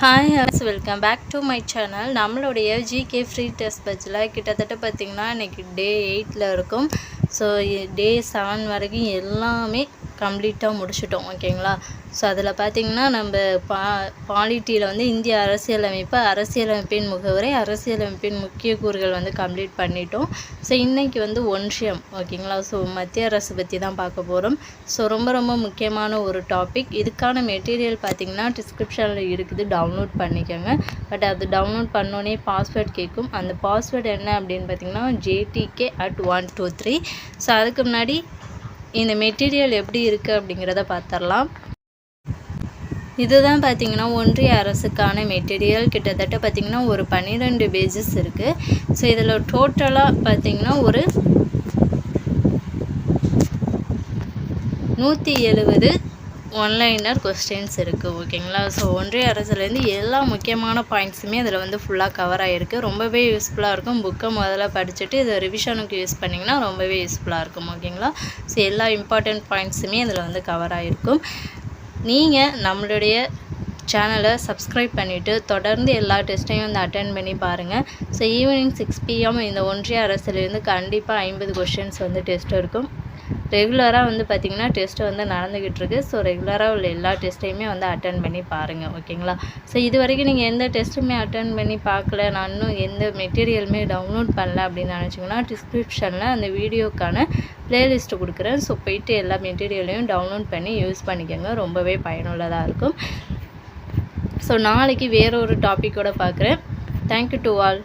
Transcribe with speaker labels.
Speaker 1: Hi ஹாஸ் welcome back to my channel. நம்மளுடைய GK free test பேட்சில் கிட்டத்தட்ட பார்த்திங்கன்னா இன்றைக்கி டே 8ல் இருக்கும். ஸோ டே 7 வரைக்கும் எல்லாமே கம்ப்ளீட்டாக முடிச்சிட்டோம், ஓகேங்களா. ஸோ அதில் பார்த்திங்கன்னா நம்ம பாலிட்டியில் வந்து இந்திய அரசியலமைப்பு, அரசியலமைப்பின் முகவரை, அரசியலமைப்பின் முக்கிய கூறுகள் வந்து கம்ப்ளீட் பண்ணிட்டோம். ஸோ இன்றைக்கி வந்து ஒன்றியம், ஓகேங்களா. ஸோ மத்திய அரசு பற்றி தான் பார்க்க போகிறோம். ஸோ ரொம்ப முக்கியமான ஒரு டாபிக். இதுக்கான மெட்டீரியல் பார்த்திங்கன்னா டிஸ்கிரிப்ஷனில் இருக்குது, டவுன்லோட் பண்ணிக்கோங்க. பட் அது டவுன்லோட் பண்ணோன்னே பாஸ்வேர்ட் கேட்கும். அந்த பாஸ்வேர்டு என்ன அப்படின்னு பார்த்திங்கன்னா JTK@123. ஸோ அதுக்கு முன்னாடி இந்த மெட்டீரியல் எப்படி இருக்குது அப்படிங்கிறத பார்த்துடலாம். இதுதான் பார்த்திங்கன்னா ஒன்றிய அரசுக்கான மெட்டீரியல். கிட்டத்தட்ட பார்த்திங்கன்னா ஒரு 12 பேஜஸ் இருக்குது. ஸோ இதில் டோட்டலாக பார்த்திங்கன்னா ஒரு 170 ஒன்லைனர் கொஸ்டின்ஸ் இருக்குது, ஓகேங்களா. ஸோ ஒன்றிய அரசுலேருந்து எல்லா முக்கியமான பாயிண்ட்ஸுமே அதில் வந்து ஃபுல்லாக கவர் ஆகிருக்கு. ரொம்பவே யூஸ்ஃபுல்லாக இருக்கும். புக்கை முதல்ல படிச்சுட்டு இதை ரிவிஷனுக்கு யூஸ் பண்ணிங்கன்னா ரொம்பவே யூஸ்ஃபுல்லாக இருக்கும், ஓகேங்களா. ஸோ எல்லா இம்பார்ட்டண்ட் பாயிண்ட்ஸுமே அதில் வந்து கவர் ஆகிருக்கும். நீங்கள் நம்மளுடைய சேனலை சப்ஸ்கிரைப் பண்ணிவிட்டு தொடர்ந்து எல்லா டெஸ்ட்டையும் வந்து அட்டென்ட் பண்ணி பாருங்கள். ஸோ ஈவினிங் 6 PM இந்த ஒன்றிய அரசுலேருந்து கண்டிப்பாக 50 கொஷின்ஸ் வந்து டெஸ்ட் இருக்கும். ரெகுலராக வந்து பார்த்திங்கன்னா டெஸ்ட்டு வந்து நடந்துக்கிட்டு இருக்குது. ஸோ ரெகுலராக உள்ள எல்லா டெஸ்ட்டையுமே வந்து அட்டென்ட் பண்ணி பாருங்கள், ஓகேங்களா. ஸோ இது வரைக்கும் நீங்கள் எந்த டெஸ்ட்டுமே அட்டென்ட் பண்ணி பார்க்கல, நான் இன்னும் எந்த மெட்டீரியலுமே டவுன்லோட் பண்ணல அப்படின்னு நினச்சிங்கன்னா டிஸ்கிரிப்ஷனில் அந்த வீடியோக்கான ப்ளேலிஸ்ட்டு கொடுக்குறேன். ஸோ போயிட்டு எல்லா மெட்டீரியலையும் டவுன்லோட் பண்ணி யூஸ் பண்ணிக்கோங்க. ரொம்பவே பயனுள்ளதாக இருக்கும். ஸோ நாளைக்கு வேறு ஒரு டாப்பிக்கோடு பார்க்குறேன். Thank you to all.